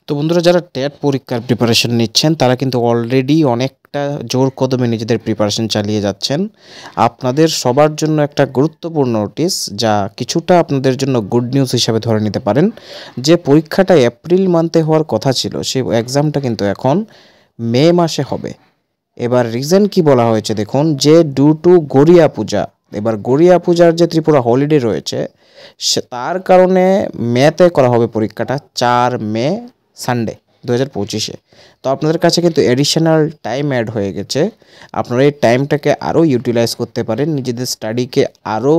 তো বন্ধুরা, যারা টেট পরীক্ষার প্রিপারেশন নিচ্ছেন তারা কিন্তু অলরেডি অনেকটা জোর কদমে নিজেদের প্রিপারেশন চালিয়ে যাচ্ছেন। আপনাদের সবার জন্য একটা গুরুত্বপূর্ণ নোটিশ, যা কিছুটা আপনাদের জন্য গুড নিউজ হিসাবে ধরে নিতে পারেন। যে পরীক্ষাটা এপ্রিল মান্থে হওয়ার কথা ছিল, সেই এক্সামটা কিন্তু এখন মে মাসে হবে। এবার রিজন কি বলা হয়েছে দেখুন, যে ডু টু গড়িয়া পূজা, এবার গড়িয়া পূজার যে ত্রিপুরা হলিডে রয়েছে তার কারণে মেতে করা হবে পরীক্ষাটা 4 মে সানডে 2025-এ। তো আপনাদের কাছে কিন্তু এডিশনাল টাইম অ্যাড হয়ে গেছে। আপনারা এই টাইমটাকে আরও ইউটিলাইজ করতে পারেন নিজেদের স্টাডিকে আরও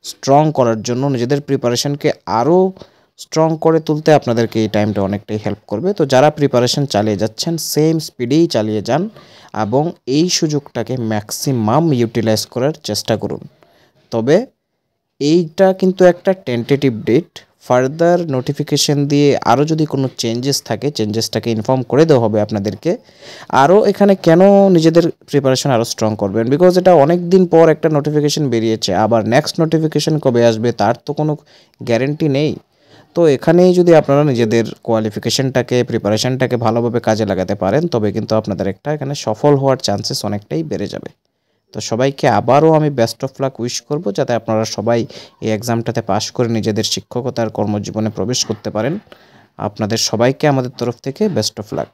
স্ট্রং করার জন্য, নিজেদের প্রিপারেশনকে আরও স্ট্রং করে তুলতে আপনাদেরকে এই টাইমটা অনেকটাই হেল্প করবে। তো যারা প্রিপারেশন চালিয়ে যাচ্ছেন সেম স্পিডেই চালিয়ে যান এবং এই সুযোগটাকে ম্যাক্সিমাম ইউটিলাইজ করার চেষ্টা করুন। তবে এইটা কিন্তু একটা টেন্টেটিভ ডেট, ফার্দার নোটিফিকেশন দিয়ে আরও যদি কোনো চেঞ্জেস থাকে চেঞ্জেসটাকে ইনফর্ম করে দেওয়া হবে আপনাদেরকে। আরও এখানে কেন নিজেদের প্রিপারেশন আরও স্ট্রং করবেন, বিকজ এটা অনেক দিন পর একটা নোটিফিকেশন বেরিয়েছে, আবার নেক্সট নোটিফিকেশন কবে আসবে তার তো কোনো গ্যারেন্টি নেই। তো এখানেই যদি আপনারা নিজেদের কোয়ালিফিকেশনটাকে প্রিপারেশনটাকে ভালোভাবে কাজে লাগাতে পারেন তবে কিন্তু আপনাদের একটা এখানে সফল হওয়ার চান্সেস অনেকটাই বেড়ে যাবে। তো সবাইকে আবারও আমি বেস্ট অফ লাক উইশ করব, যাতে আপনারা সবাই এই এক্সামটাতে পাশ করে নিজেদের শিক্ষকতার কর্মজীবনে প্রবেশ করতে পারেন। আপনাদের সবাইকে আমাদের তরফ থেকে বেস্ট অফ লাক।